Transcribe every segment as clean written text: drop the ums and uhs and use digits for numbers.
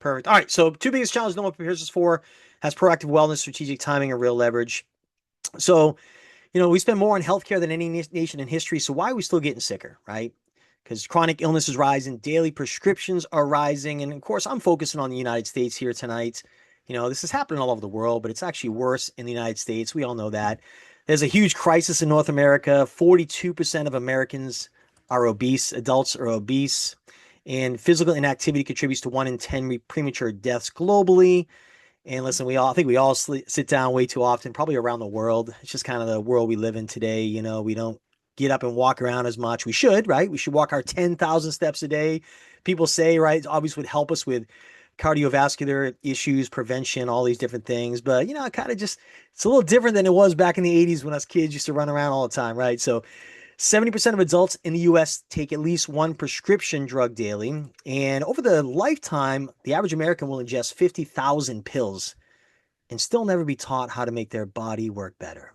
Perfect. All right. So two biggest challenges no one prepares us for has proactive wellness, strategic timing, and real leverage. So, we spend more on healthcare than any nation in history. So why are we still getting sicker, right? Because chronic illness is rising, daily prescriptions are rising. And of course, I'm focusing on the United States here tonight. This is happening all over the world, but it's actually worse in the United States. We all know that. There's a huge crisis in North America. 42% of Americans are obese, adults are obese, and physical inactivity contributes to 1 in 10 premature deaths globally. And listen, I think we all sit down way too often, probably around the world. It's just kind of the world we live in today. We don't get up and walk around as much. We should, right? We should walk our 10,000 steps a day. People say, right, it obviously would help us with cardiovascular issues, prevention, all these different things. But, it kind of it's a little different than it was back in the 80s when us kids used to run around all the time, right? So 70% of adults in the US take at least one prescription drug daily. And over the lifetime, the average American will ingest 50,000 pills and still never be taught how to make their body work better.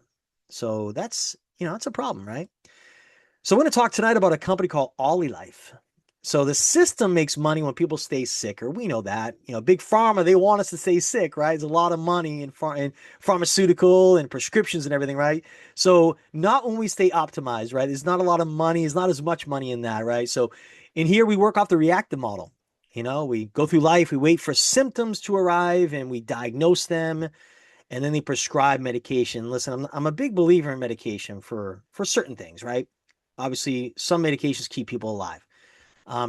So that's a problem, right? So we're going to talk tonight about a company called Olylife. So the system makes money when people stay sicker. We know that. Big pharma, they want us to stay sick, right? There's a lot of money in pharmaceutical and prescriptions and everything, right? So not when we stay optimized, right? There's not a lot of money. There's not as much money in that, right? So in here, we work off the reactive model. We go through life, we wait for symptoms to arrive and we diagnose them and then they prescribe medication. Listen, I'm a big believer in medication for certain things, right? Obviously, some medications keep people alive.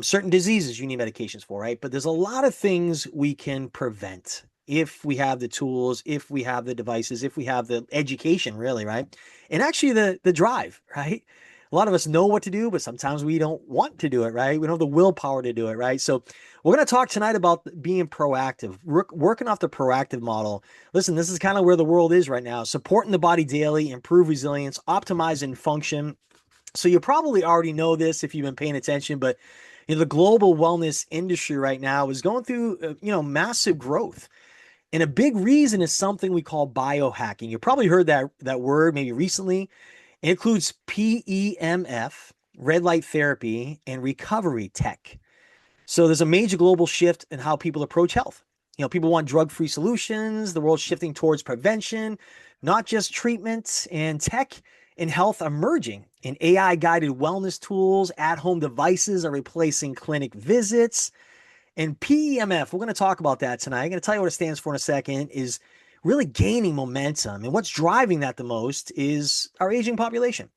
Certain diseases you need medications for, right? But there's a lot of things we can prevent if we have the tools, if we have the devices, if we have the education, really, right? And actually the drive, right? A lot of us know what to do, but sometimes we don't want to do it, right? We don't have the willpower to do it, right? So we're going to talk tonight about being proactive, working off the proactive model. Listen, this is kind of where the world is right now. Supporting the body daily, improve resilience, optimizing function. So you probably already know this if you've been paying attention, but the global wellness industry right now is going through, massive growth. And a big reason is something we call biohacking. You probably heard that word maybe recently. It includes PEMF, red light therapy, and recovery tech. So there's a major global shift in how people approach health. People want drug-free solutions. The world's shifting towards prevention, not just treatment, and tech and health are merging. And AI-guided wellness tools, at-home devices are replacing clinic visits. And PEMF, we're going to talk about that tonight. I'm going to tell you what it stands for in a second, is really gaining momentum. And what's driving that the most is our aging population.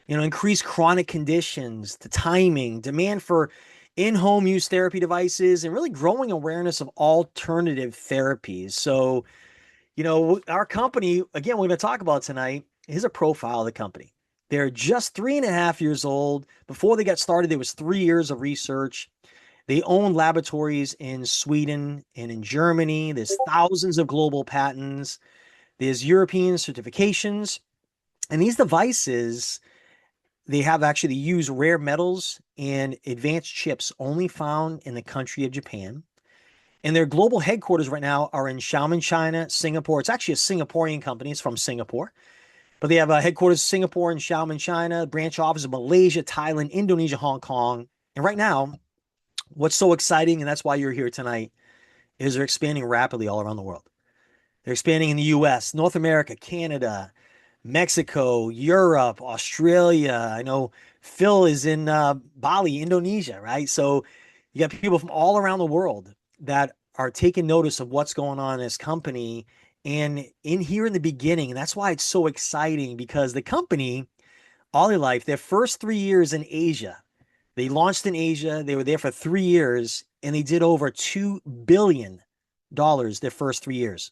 Increased chronic conditions, the timing, demand for in-home use therapy devices, and really growing awareness of alternative therapies. So, our company, again, we're going to talk about tonight, is a profile of the company. They're just 3.5 years old. Before they got started, there was 3 years of research. They own laboratories in Sweden and in Germany. There's thousands of global patents. There's European certifications. And these devices, they have actually used rare metals and advanced chips only found in the country of Japan. And their global headquarters right now are in Xiamen, China, Singapore. It's actually a Singaporean company. It's from Singapore. But they have a headquarters in Singapore and Xiamen, China, branch office in Malaysia, Thailand, Indonesia, Hong Kong. And right now, what's so exciting, and that's why you're here tonight, is they're expanding rapidly all around the world. They're expanding in the US, North America, Canada, Mexico, Europe, Australia. I know Phil is in Bali, Indonesia, right? So you got people from all around the world that are taking notice of what's going on in this company. And in here in the beginning, and that's why it's so exciting, because the company, Olylife, their first 3 years in Asia, they launched in Asia. They were there for 3 years, and they did over $2 billion their first 3 years.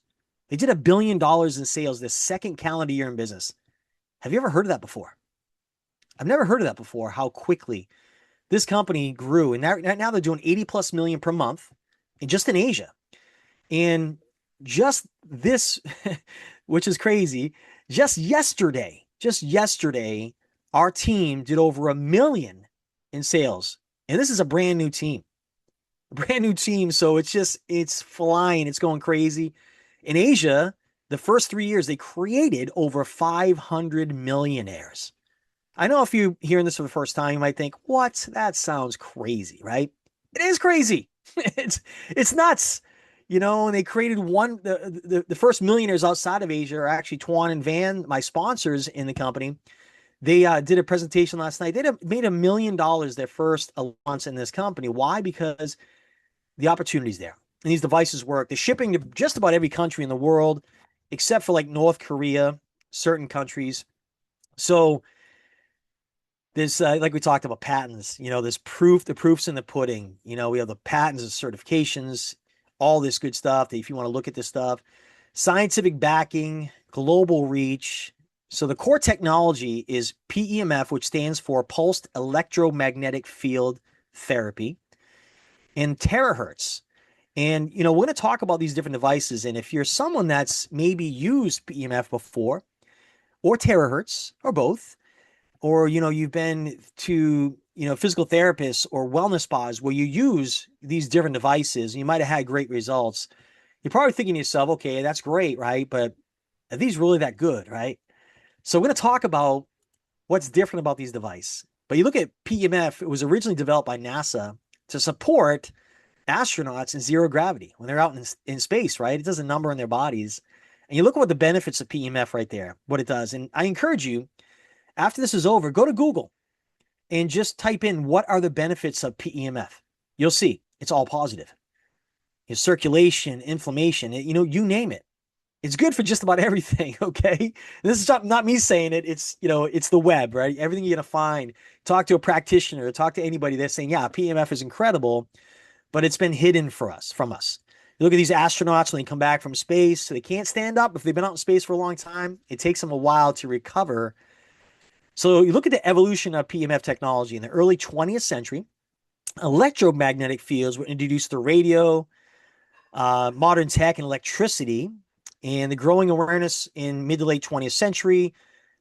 They did $1 billion in sales their second calendar year in business. Have you ever heard of that before? I've never heard of that before, how quickly this company grew. And now they're doing 80 plus million per month, and just in Asia. And just this, which is crazy, just yesterday, our team did over $1 million in sales. And this is a brand new team. So it's flying. It's going crazy. In Asia, the first 3 years, they created over 500 millionaires. I know if you're hearing this for the first time, you might think, what? That sounds crazy, right? It is crazy. It's it's nuts. And they created the first millionaires outside of Asia are actually Tuan and Van, my sponsors in the company. They did a presentation last night. They made $1 million their first launch in this company. Why? Because the opportunity's there. And these devices work. They're shipping to just about every country in the world, except for like North Korea, certain countries. So there's like we talked about patents, there's the proof's in the pudding. We have the patents and certifications, all this good stuff that if you want to look at this stuff, scientific backing, global reach. So the core technology is PEMF, which stands for Pulsed Electromagnetic Field Therapy, and terahertz. And, we're going to talk about these different devices. And if you're someone that's maybe used PEMF before, or terahertz, or both, or, you've been to, physical therapists or wellness spas where you use these different devices, and you might have had great results. You're probably thinking to yourself, okay, that's great, right? But are these really that good, right? So we're going to talk about what's different about these devices. But you look at PEMF, it was originally developed by NASA to support astronauts in zero gravity when they're out in space, right? It does a number on their bodies. And you look at what the benefits of PEMF right there, what it does. And I encourage you, after this is over, go to Google and just type in what are the benefits of PEMF. You'll see it's all positive. Circulation, inflammation, you name it. It's good for just about everything, okay? This is not me saying it. It's the web, right? Everything you're going to find. Talk to a practitioner, talk to anybody. They're saying, yeah, PEMF is incredible, but it's been hidden from us. You look at these astronauts when they come back from space, so they can't stand up. If they've been out in space for a long time, it takes them a while to recover. So you look at the evolution of PEMF technology in the early 20th century. Electromagnetic fields were introduced through radio, modern tech, and electricity. And the growing awareness in mid to late 20th century,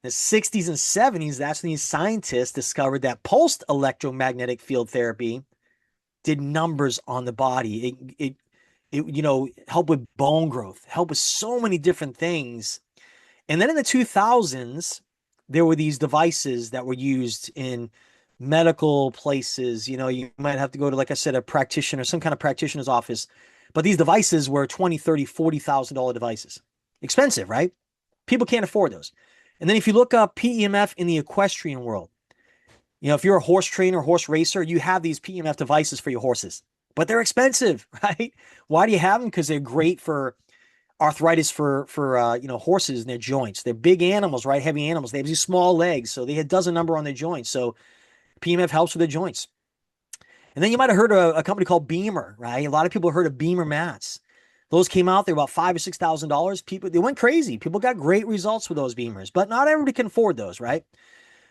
the 60s and 70s, that's when these scientists discovered that pulsed electromagnetic field therapy did numbers on the body. It helped with bone growth, helped with so many different things. And then in the 2000s, there were these devices that were used in medical places. You might have to go to, like I said, a practitioner, some kind of practitioner's office. But these devices were $20, $30, $40,000 devices. Expensive, right? People can't afford those. And then if you look up PEMF in the equestrian world, if you're a horse trainer, horse racer, you have these PEMF devices for your horses, but they're expensive, right? Why do you have them? Because they're great for arthritis for horses and their joints. They're big animals, right? Heavy animals. They have these small legs, so they does a number on their joints. So PEMF helps with their joints. And then you might have heard of a company called Beamer, right? A lot of people heard of Beamer mats. Those came out, they were about $5,000 or $6,000. People, they went crazy. People got great results with those Beamers, but not everybody can afford those, right?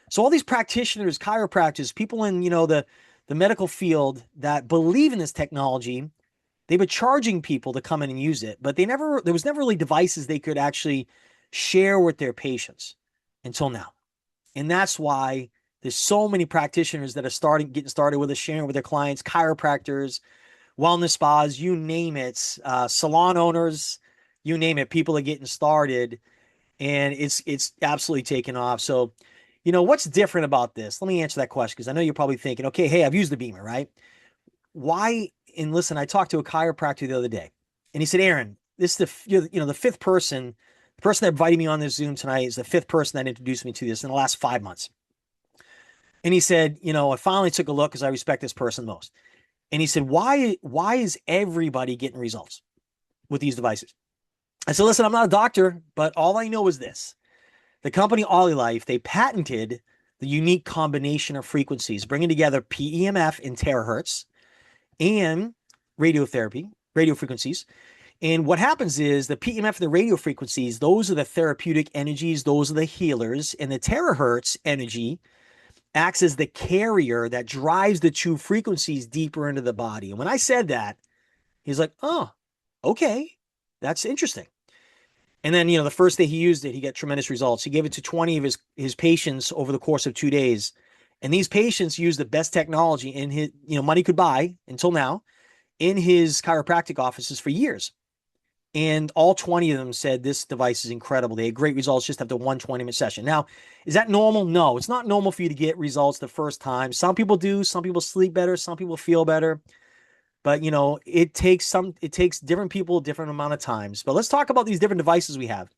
So all these practitioners, chiropractors, people in, the medical field that believe in this technology, they were charging people to come in and use it, but there was never really devices they could actually share with their patients until now. And that's why there's so many practitioners that are getting started with us, sharing with their clients, chiropractors, wellness spas, you name it, salon owners, you name it. People are getting started, and it's absolutely taken off. So, what's different about this? Let me answer that question, because I know you're probably thinking, okay, hey, I've used the Beamer, right? Why? And listen, I talked to a chiropractor the other day, and he said, Aaron, this is the fifth person. The person that invited me on this Zoom tonight is the fifth person that introduced me to this in the last 5 months. And he said, I finally took a look because I respect this person most. And he said, why is everybody getting results with these devices? I said, listen, I'm not a doctor, but all I know is this. The company Olylife, they patented the unique combination of frequencies, bringing together PEMF in terahertz and radiotherapy, radio frequencies. And what happens is the PEMF and the radio frequencies, those are the therapeutic energies, those are the healers, and the terahertz energy acts as the carrier that drives the two frequencies deeper into the body. And when I said that, he's like, oh, okay, that's interesting. And then, the first day he used it, he got tremendous results. He gave it to 20 of his patients over the course of 2 days. And these patients used the best technology in his, money could buy until now in his chiropractic offices for years. And all 20 of them said this device is incredible. They had great results just after one 20-minute session. Now, is that normal? No, it's not normal for you to get results the first time. Some people do. Some people sleep better. Some people feel better. But it takes different people, different amount of times. But let's talk about these different devices we have.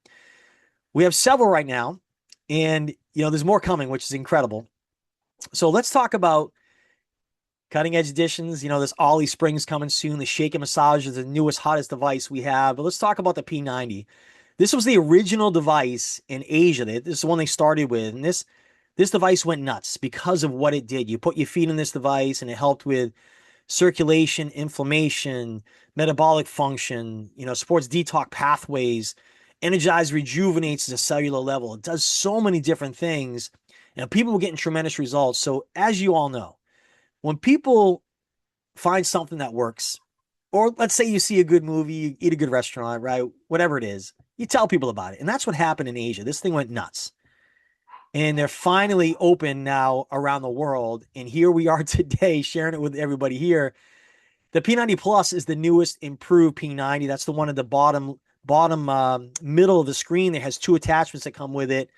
We have several right now, and there's more coming, which is incredible. So let's talk about cutting edge additions. This Ollie Springs coming soon. The Shake and Massage is the newest, hottest device we have. But let's talk about the P90. This was the original device in Asia. This is the one they started with, and this device went nuts because of what it did. You put your feet in this device, and it helped with circulation, inflammation, metabolic function, supports detox pathways, energizes, rejuvenates at a cellular level. It does so many different things, and people were getting tremendous results. So as you all know, when people find something that works, or let's say you see a good movie, you eat a good restaurant, right? Whatever it is, you tell people about it. And that's what happened in Asia. This thing went nuts. And they're finally open now around the world. And here we are today sharing it with everybody here. The P90 Plus is the newest improved P90. That's the one at the bottom middle of the screen. There has two attachments that come with it.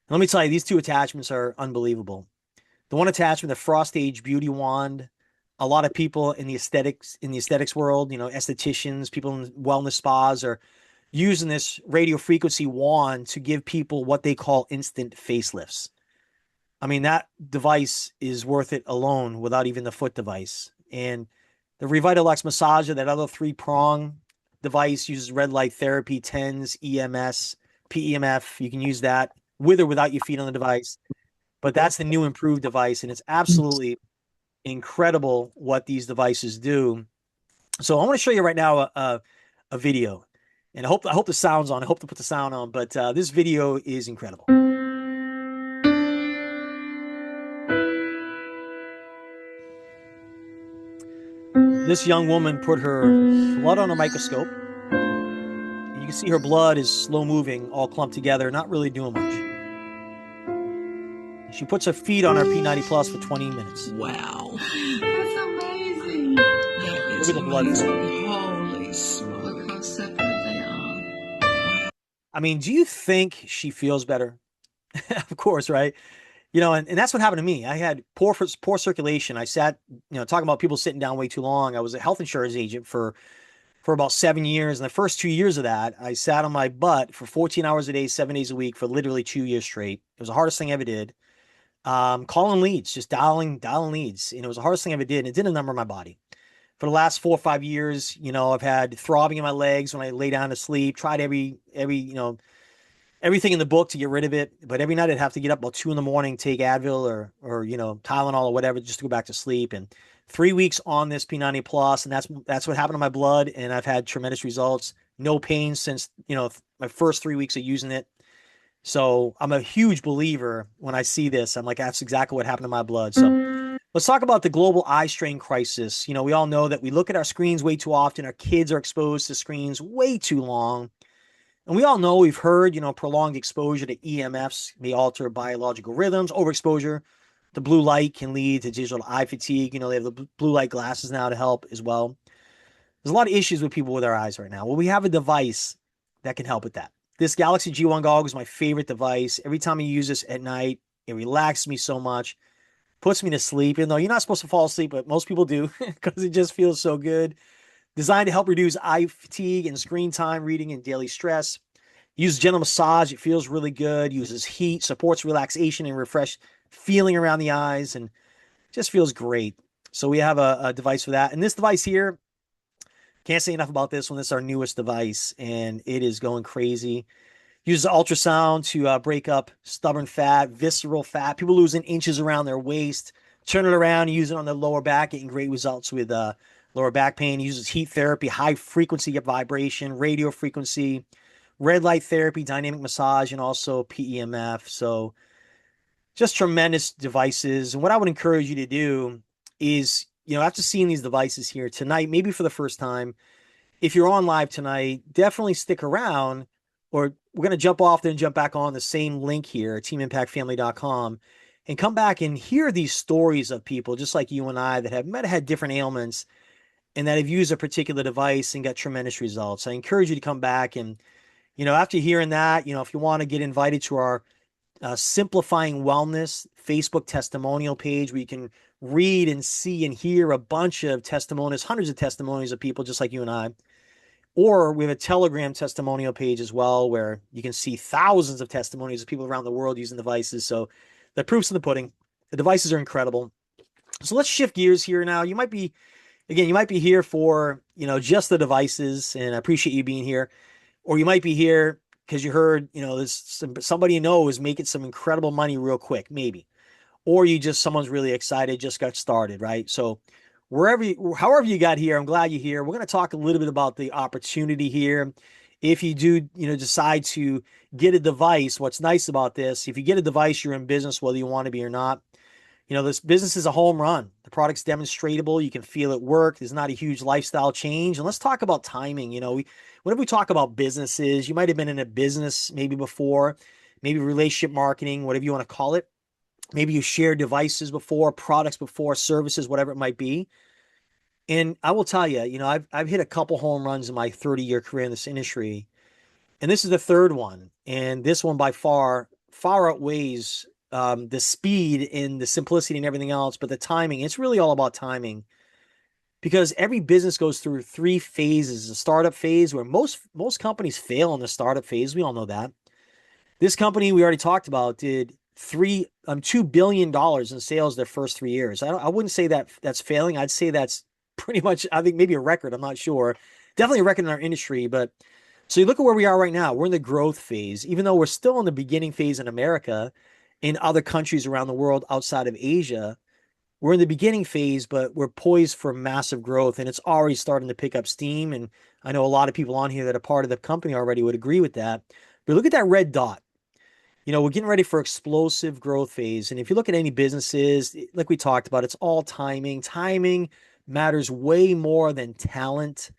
And let me tell you, these two attachments are unbelievable. The one attachment, the Frost Age Beauty Wand. A lot of people in the aesthetics world, estheticians, people in wellness spas are using this radio frequency wand to give people what they call instant facelifts. I mean, that device is worth it alone without even the foot device. And the Revitalex Massager, that other three-prong device, uses red light therapy, TENS, EMS, PEMF. You can use that with or without your feet on the device. But that's the new improved device, and it's absolutely incredible what these devices do. So I want to show you right now a video, and I hope the sound's on. I hope to put the sound on, but this video is incredible. This young woman put her blood on a microscope. You can see her blood is slow moving, all clumped together, not really doing much. She puts her feet on her P90 Plus for 20 minutes. Wow. That's amazing. That is Look at the blood amazing. Holy smoke. Look how separate they are. I mean, do you think she feels better? Of course, right? And that's what happened to me. I had poor circulation. I sat, talking about people sitting down way too long. I was a health insurance agent for about 7 years. And the first 2 years of that, I sat on my butt for 14 hours a day, 7 days a week for literally 2 years straight. It was the hardest thing I ever did. Calling leads, just dialing leads. It was the hardest thing I ever did. And it did a number on my body. For the last 4 or 5 years, I've had throbbing in my legs when I lay down to sleep, tried everything in the book to get rid of it. But every night I'd have to get up about 2 a.m, take Advil or Tylenol or whatever just to go back to sleep. And 3 weeks on this P90 Plus, and that's what happened to my blood. And I've had tremendous results. No pain since my first 3 weeks of using it. So I'm a huge believer when I see this. I'm like, that's exactly what happened to my blood. So let's talk about the global eye strain crisis. We all know that we look at our screens way too often. Our kids are exposed to screens way too long. And we all know, we've heard, prolonged exposure to EMFs may alter biological rhythms. Overexposure to blue light can lead to digital eye fatigue. They have the blue light glasses now to help as well. There's a lot of issues with people with their eyes right now. Well, we have a device that can help with that. This Galaxy G1 goggle is my favorite device. Every time I use this at night, it relaxes me so much, puts me to sleep, even though you're not supposed to fall asleep, but most people do because it just feels so good. Designed to help reduce eye fatigue and screen time, reading, and daily stress. Uses gentle massage. It feels really good. Uses heat, supports relaxation and refresh feeling around the eyes, and just feels great. So we have a device for that. And this device here, can't say enough about this one. This is our newest device, and it is going crazy. Uses ultrasound to break up stubborn fat, visceral fat. People losing inches around their waist. Turn it around and use it on their lower back, getting great results with lower back pain. Uses heat therapy, high frequency vibration, radio frequency, red light therapy, dynamic massage, and also PEMF. So just tremendous devices. And what I would encourage you to do is, after seeing these devices here tonight, maybe for the first time, if you're on live tonight, definitely stick around, or we're going to jump off there and jump back on the same link here, teamimpactfamily.com, and come back and hear these stories of people just like you and I that have had different ailments and that have used a particular device and got tremendous results. I encourage you to come back and, after hearing that, if you want to get invited to our Simplifying Wellness Facebook testimonial page where you can read and see and hear a bunch of testimonies, hundreds of testimonies of people just like you and I. Or we have a Telegram testimonial page as well, where you can see thousands of testimonies of people around the world using devices. So the proof's in the pudding. The devices are incredible. So let's shift gears here now. You might be here for, just the devices, and I appreciate you being here. Or you might be here because you heard, there's somebody you know is making some incredible money real quick, maybe. Or someone's really excited, just got started, right? So however you got here, I'm glad you're here. We're going to talk a little bit about the opportunity here. If you do, decide to get a device, what's nice about this, if you get a device, you're in business, whether you want to be or not. This business is a home run. The product's demonstratable. You can feel it work. There's not a huge lifestyle change. And let's talk about timing. Whenever we talk about businesses, you might have been in a business maybe before, maybe relationship marketing, whatever you want to call it. Maybe you shared devices before, products before, services, whatever it might be. And I will tell you, I've hit a couple home runs in my 30-year career in this industry, and this is the third one. And this one by far outweighs the speed and the simplicity and everything else, but the timing. It's really all about timing, because every business goes through three phases. A startup phase, where most companies fail in the startup phase. We all know that. This company we already talked about did $2 billion in sales their first 3 years. I wouldn't say that that's failing. I'd say that's pretty much, I think, maybe a record. I'm not sure. Definitely a record in our industry. But so you look at where we are right now. We're in the growth phase, even though we're still in the beginning phase in America. In other countries around the world outside of Asia, we're in the beginning phase, but we're poised for massive growth, and it's already starting to pick up steam. And I know a lot of people on here that are part of the company already would agree with that. But look at that red dot. We're getting ready for explosive growth phase. And if you look at any businesses, like we talked about, it's all timing. Timing matters way more than talent.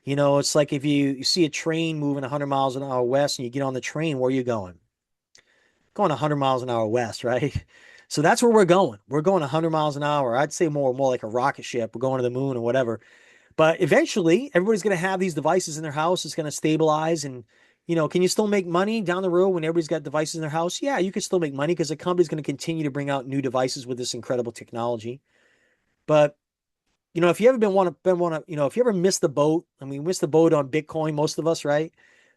It's like if you see a train moving 100 miles an hour west and you get on the train, where are you going? Going 100 miles an hour west, right? So that's where we're going. We're going 100 miles an hour. I'd say more like a rocket ship. We're going to the moon or whatever. But eventually, everybody's going to have these devices in their house. It's going to stabilize. And, can you still make money down the road when everybody's got devices in their house? Yeah, you can still make money, because the company's going to continue to bring out new devices with this incredible technology. But, if you ever if you ever missed the boat, I mean, missed the boat on Bitcoin, most of us, right?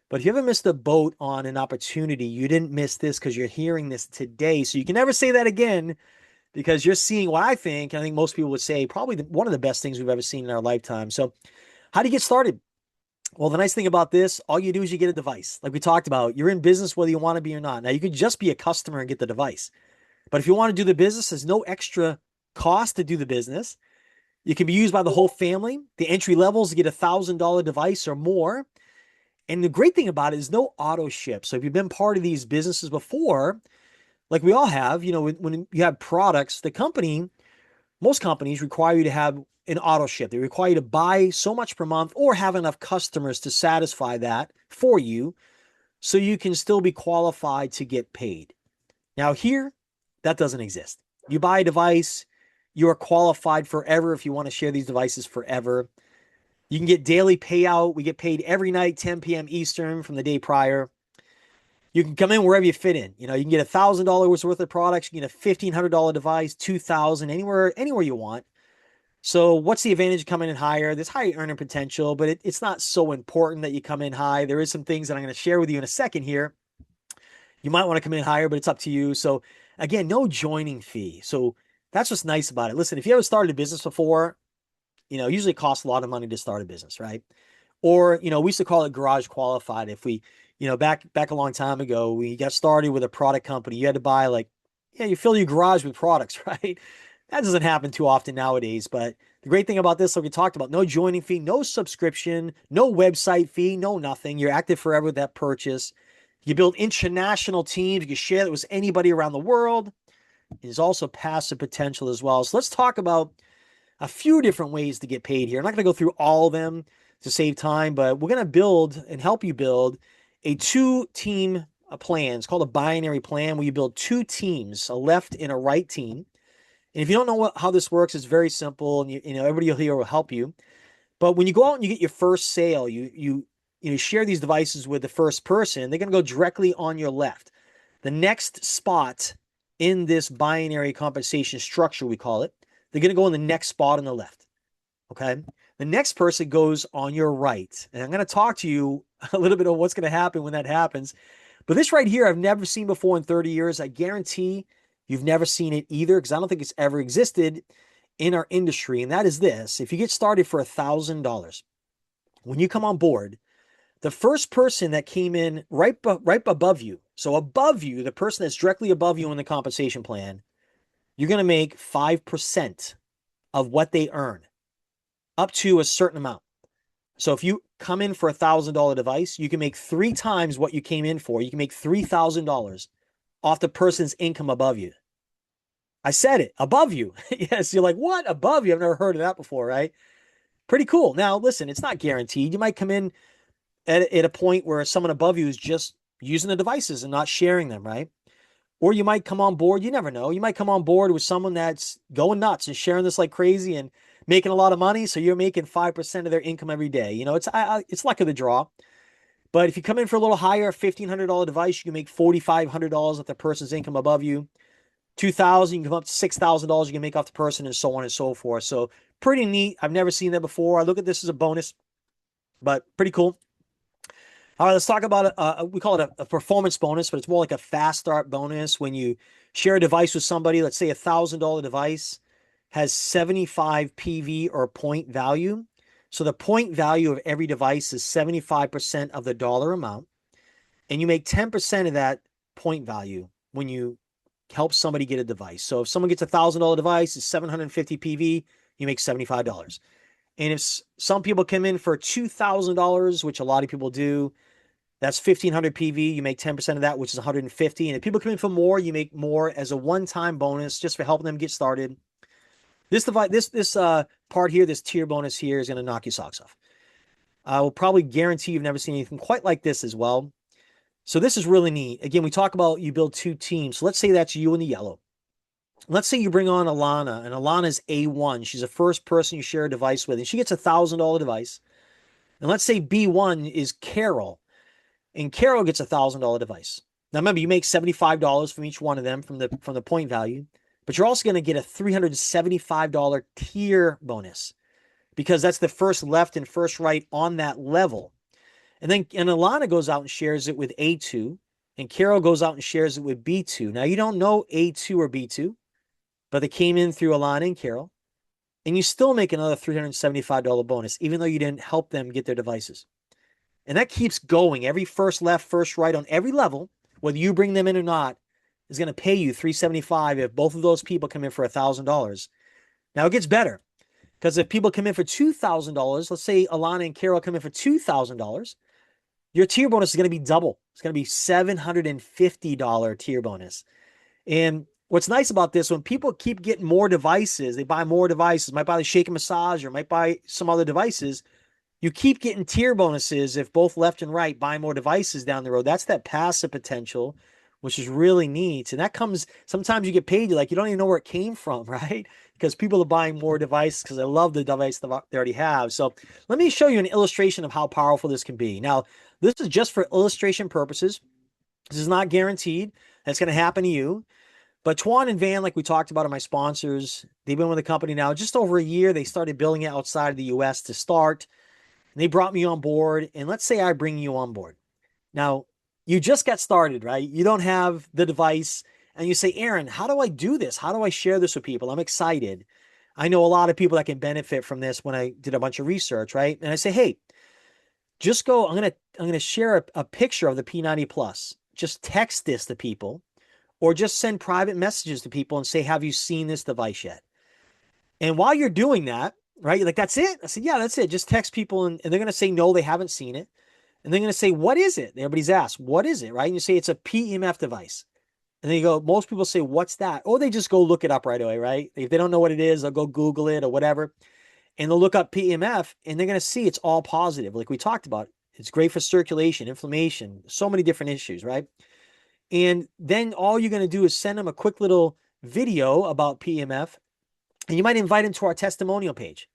But if you ever missed the boat on an opportunity, you didn't miss this, because you're hearing this today. So you can never say that again, because you're seeing what I think most people would say, probably one of the best things we've ever seen in our lifetime. So how do you get started? Well, the nice thing about this, all you do is you get a device. Like we talked about, you're in business whether you want to be or not. Now, you could just be a customer and get the device. But if you want to do the business, there's no extra cost to do the business. You can be used by the whole family. The entry levels, to get $1,000 device or more. And the great thing about it is no auto ship. So if you've been part of these businesses before, like we all have, when you have products, most companies require you to have an auto ship. They require you to buy so much per month or have enough customers to satisfy that for you, so you can still be qualified to get paid. Now here, that doesn't exist. You buy a device, you are qualified forever if you want to share these devices forever. You can get daily payout. We get paid every night, 10 p.m. Eastern from the day prior. You can come in wherever you fit in. You can get $1,000 worth of products. You can get a $1,500 device, $2,000, anywhere you want. So what's the advantage of coming in higher? There's high earning potential, but it's not so important that you come in high. There is some things that I'm going to share with you in a second here. You might want to come in higher, but it's up to you. So again, no joining fee. So that's what's nice about it. Listen, if you ever started a business before, usually it costs a lot of money to start a business, right? Or, we used to call it garage qualified. If we, back a long time ago, we got started with a product company. You had to buy you fill your garage with products, right? That doesn't happen too often nowadays. But the great thing about this, like we talked about, no joining fee, no subscription, no website fee, no nothing. You're active forever with that purchase. You build international teams. You can share that with anybody around the world. There's also passive potential as well. So let's talk about a few different ways to get paid here. I'm not going to go through all of them to save time, but we're going to build and help you build a 2-team plan. It's called a binary plan, where you build 2 teams, a left and a right team. And if you don't know how this works, it's very simple, and everybody here will help you. But when you go out and you get your first sale, you share these devices with the first person. They're going to go directly on your left. The next spot in this binary compensation structure, we call it, they're going to go in the next spot on the left. Okay. The next person goes on your right. And I'm going to talk to you a little bit of what's going to happen when that happens. But this right here, I've never seen before in 30 years. I guarantee you've never seen it either, because I don't think it's ever existed in our industry. And that is this: if you get started for $1,000, when you come on board, the first person that came in right above you, so above you, the person that's directly above you in the compensation plan, you're going to make 5% of what they earn up to a certain amount. So if you come in for $1,000 device, you can make 3 times what you came in for. You can make $3,000 off the person's income above you. I said it, above you. Yes, you're like, what? Above you? I've never heard of that before, right? Pretty cool. Now, listen, it's not guaranteed. You might come in at a point where someone above you is just using the devices and not sharing them, right? Or you might come on board, you never know. You might come on board with someone that's going nuts and sharing this like crazy and making a lot of money. So you're making 5% of their income every day. You know, it's luck of the draw. But if you come in for a little higher, $1,500 device, you can make $4,500 off the person's income above you. 2,000, you can come up to $6,000 you can make off the person, and so on and so forth. So pretty neat. I've never seen that before. I look at this as a bonus, but pretty cool. All right, let's talk about we call it a performance bonus, but it's more like a fast start bonus. When you share a device with somebody, let's say $1,000 device has 75 PV or point value. So the point value of every device is 75% of the dollar amount, and you make 10% of that point value when you help somebody get a device. So if someone gets $1,000 device, it's 750 PV, you make $75. And if some people come in for $2,000, which a lot of people do, that's 1,500 PV. You make 10% of that, which is 150. And if people come in for more, you make more as a one-time bonus just for helping them get started. This part here, this tier bonus here, is going to knock your socks off. I will probably guarantee you've never seen anything quite like this as well. So this is really neat. Again, we talk about you build 2 teams. So let's say that's you in the yellow. Let's say you bring on Alana, and Alana's A1. She's the first person you share a device with, and she gets $1,000 device. And let's say B1 is Carol, and Carol gets $1,000 device. Now remember, you make $75 from each one of them from the point value, but you're also going to get a $375 tier bonus because that's the first left and first right on that level. And Alana goes out and shares it with A2, and Carol goes out and shares it with B2. Now you don't know A2 or B2, but they came in through Alana and Carol, and you still make another $375 bonus, even though you didn't help them get their devices. And that keeps going. Every first left, first right on every level, whether you bring them in or not, is going to pay you $375 if both of those people come in for $1,000. Now it gets better, because if people come in for $2,000, let's say Alana and Carol come in for $2,000, your tier bonus is going to be double. It's going to be $750 tier bonus. And what's nice about this, when people keep getting more devices, they buy more devices, might buy the shake and massage or might buy some other devices, you keep getting tier bonuses if both left and right buy more devices down the road. That's that passive potential, which is really neat. And that comes, sometimes you get paid, you're like, you don't even know where it came from, right? Because people are buying more devices because they love the device they already have. So let me show you an illustration of how powerful this can be. Now, this is just for illustration purposes. This is not guaranteed that's going to happen to you. But Tuan and Van, like we talked about, are my sponsors. They've been with the company now just over a year. They started building it outside of the US to start. And they brought me on board. And let's say I bring you on board. Now, you just got started, right? You don't have the device. And you say, Aaron, how do I do this? How do I share this with people? I'm excited. I know a lot of people that can benefit from this when I did a bunch of research, right? And I say, hey, just go, I'm gonna share a picture of the P90 Plus. Just text this to people, or just send private messages to people and say, have you seen this device yet? And while you're doing that, right, you're like, that's it? I said, yeah, that's it. Just text people, and they're going to say, no, they haven't seen it. And they're going to say, what is it? Everybody's asked, what is it, right? And you say, it's a PEMF device. And then you go, most people say, what's that? Or they just go look it up right away, right? If they don't know what it is, they'll go Google it or whatever. And they'll look up PEMF, and they're going to see it's all positive. Like we talked about, it's great for circulation, inflammation, so many different issues, right? And then all you're going to do is send them a quick little video about PEMF, and you might invite them to our testimonial page.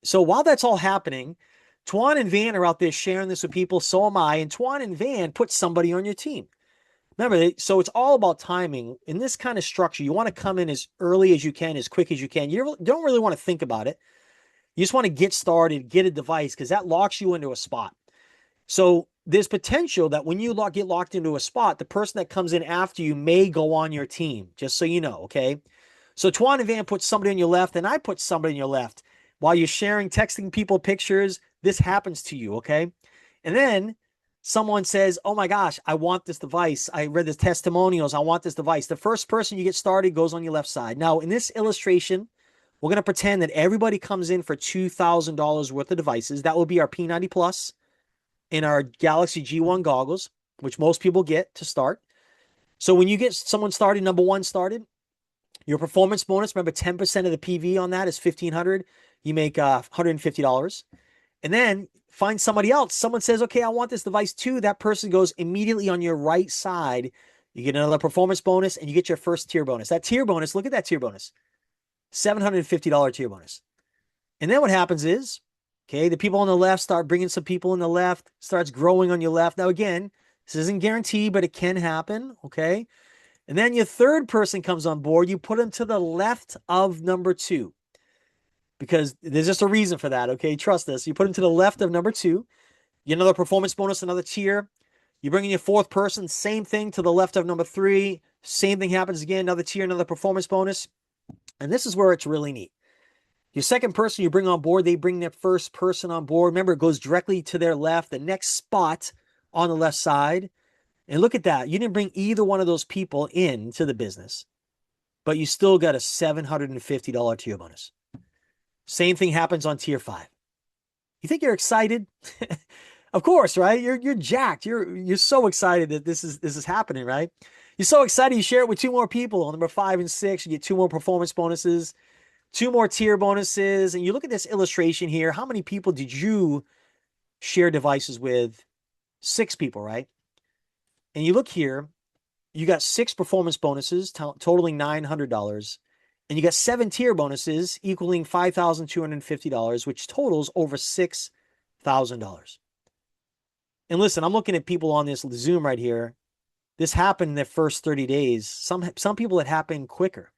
So while that's all happening, Tuan and Van are out there sharing this with people. So am I. And Tuan and Van put somebody on your team. Remember, so it's all about timing. In this kind of structure, you want to come in as early as you can, as quick as you can. You don't really want to think about it. You just want to get started, get a device, because that locks you into a spot. So there's potential that when you get locked into a spot, the person that comes in after you may go on your team, just so you know, okay? So Tuan and Van puts somebody on your left, and I put somebody on your left. While you're sharing, texting people pictures, this happens to you, okay? And then someone says, oh my gosh, I want this device. I read the testimonials. I want this device. The first person you get started goes on your left side. Now, in this illustration, we're going to pretend that everybody comes in for $2,000 worth of devices. That will be our P90 Plus and our Galaxy G1 goggles, which most people get to start. So when you get someone started, number one started, your performance bonus, remember 10% of the PV on that is $1,500. You make $150. And then find somebody else. Someone says, okay, I want this device too. That person goes immediately on your right side. You get another performance bonus and you get your first tier bonus. That tier bonus, look at that tier bonus. $750 tier bonus. And then what happens is, okay, the people on the left start bringing some people on the left, starts growing on your left. Now, again, this isn't guaranteed, but it can happen, okay? And then your third person comes on board. You put them to the left of number two because there's just a reason for that, okay? Trust us. You put them to the left of number two. You get another performance bonus, another tier. You bring in your fourth person, same thing to the left of number three. Same thing happens again, another tier, another performance bonus. And this is where it's really neat. Your second person you bring on board, they bring their first person on board. Remember, it goes directly to their left, the next spot on the left side. And look at that. You didn't bring either one of those people into the business, but you still got a $750 tier bonus. Same thing happens on tier 5. You think you're excited? Of course, right? You're jacked. You're so excited that this is happening, right? You're so excited you share it with two more people. On number 5 and 6, you get 2 more performance bonuses, 2 more tier bonuses. And you look at this illustration here. How many people did you share devices with? 6 people, right? And you look here, you got 6 performance bonuses totaling $900. And you got 7 tier bonuses equaling $5,250, which totals over $6,000. And listen, I'm looking at people on this Zoom right here. This happened in the first 30 days. Some people it happened quicker.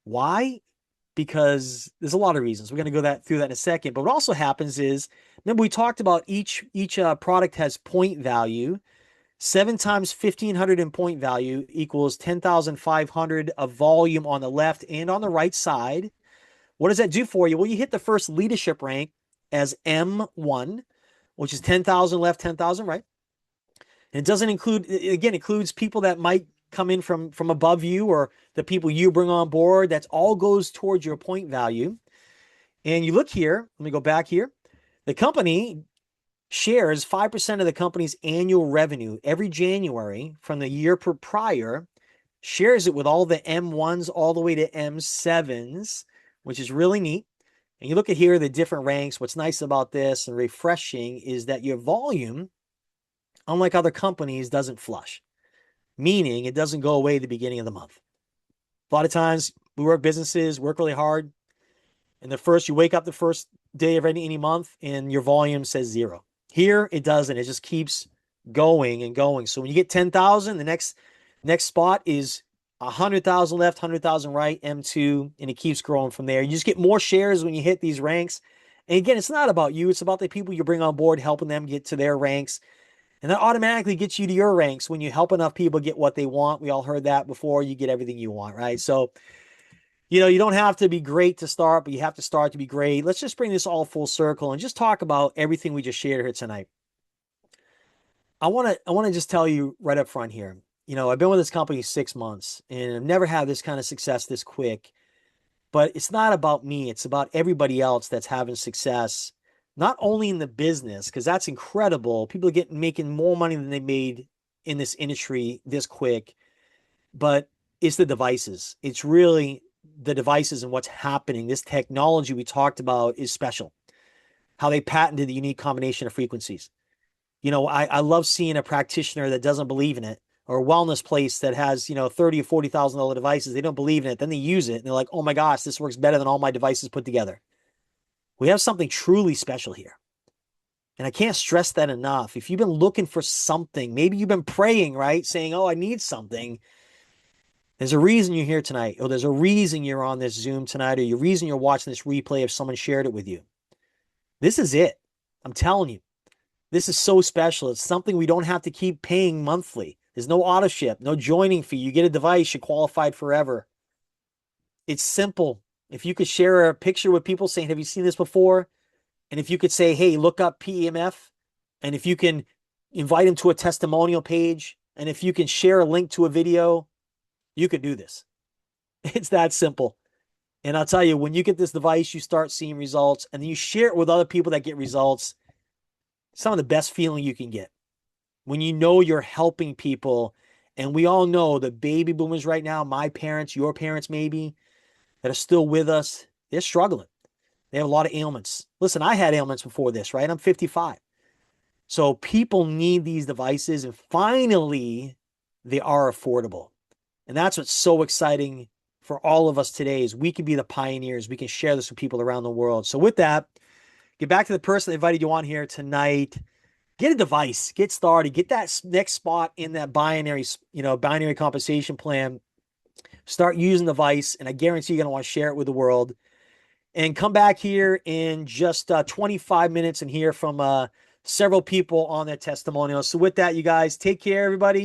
Why? Because there's a lot of reasons. We're going to go through that in a second. But what also happens is, remember we talked about each product has point value. 7 times 1,500 in point value equals 10,500 of volume on the left and on the right side. What does that do for you? Well, you hit the first leadership rank as M1, which is 10,000 left, 10,000 right. And it doesn't include, again, includes people that might come in from above you or the people you bring on board. That all goes towards your point value. And you look here, let me go back here. The company shares 5% of the company's annual revenue every January from the year prior, shares it with all the M1s all the way to M7s, which is really neat. And you look at here, the different ranks. What's nice about this and refreshing is that your volume, unlike other companies, doesn't flush, meaning it doesn't go away at the beginning of the month. A lot of times we work businesses, work really hard, and you wake up the first day of any month and your volume says 0. Here it doesn't. It just keeps going and going. So when you get 10,000, the next spot is 100,000 left, 100,000 right, M2, and it keeps growing from there. You just get more shares when you hit these ranks. And again, it's not about you. It's about the people you bring on board, helping them get to their ranks. And that automatically gets you to your ranks when you help enough people get what they want. We all heard that before. You get everything you want, right? So, you don't have to be great to start, but you have to start to be great. Let's just bring this all full circle and just talk about everything we just shared here tonight. I want to just tell you right up front here. I've been with this company 6 months and I've never had this kind of success this quick. But it's not about me. It's about everybody else that's having success, not only in the business, because that's incredible. People are making more money than they made in this industry this quick, but it's the devices. It's really the devices and what's happening. This technology we talked about is special. How they patented the unique combination of frequencies. I love seeing a practitioner that doesn't believe in it, or a wellness place that has, $30,000 or $40,000 devices. They don't believe in it. Then they use it and they're like, oh my gosh, this works better than all my devices put together. We have something truly special here. And I can't stress that enough. If you've been looking for something, maybe you've been praying, right? Saying, oh, I need something. There's a reason you're here tonight, or there's a reason you're on this Zoom tonight, or your reason you're watching this replay if someone shared it with you. This is it. I'm telling you, this is so special. It's something we don't have to keep paying monthly. There's no auto ship, no joining fee. You get a device, you're qualified forever. It's simple. If you could share a picture with people saying, have you seen this before? And if you could say, hey, look up PEMF, and if you can invite them to a testimonial page, and if you can share a link to a video, you could do this. It's that simple. And I'll tell you, when you get this device, you start seeing results, and then you share it with other people that get results. Some of the best feeling you can get when you know you're helping people. And we all know the baby boomers right now, my parents, your parents maybe, that are still with us, they're struggling. They have a lot of ailments. Listen, I had ailments before this, right? I'm 55. So people need these devices, and finally, they are affordable. And that's what's so exciting for all of us today is we can be the pioneers. We can share this with people around the world. So with that, get back to the person that invited you on here tonight. Get a device, get started, get that next spot in that binary compensation plan. Start using the device, and I guarantee you're going to want to share it with the world. And come back here in just 25 minutes and hear from several people on their testimonials. So with that, you guys, take care, everybody.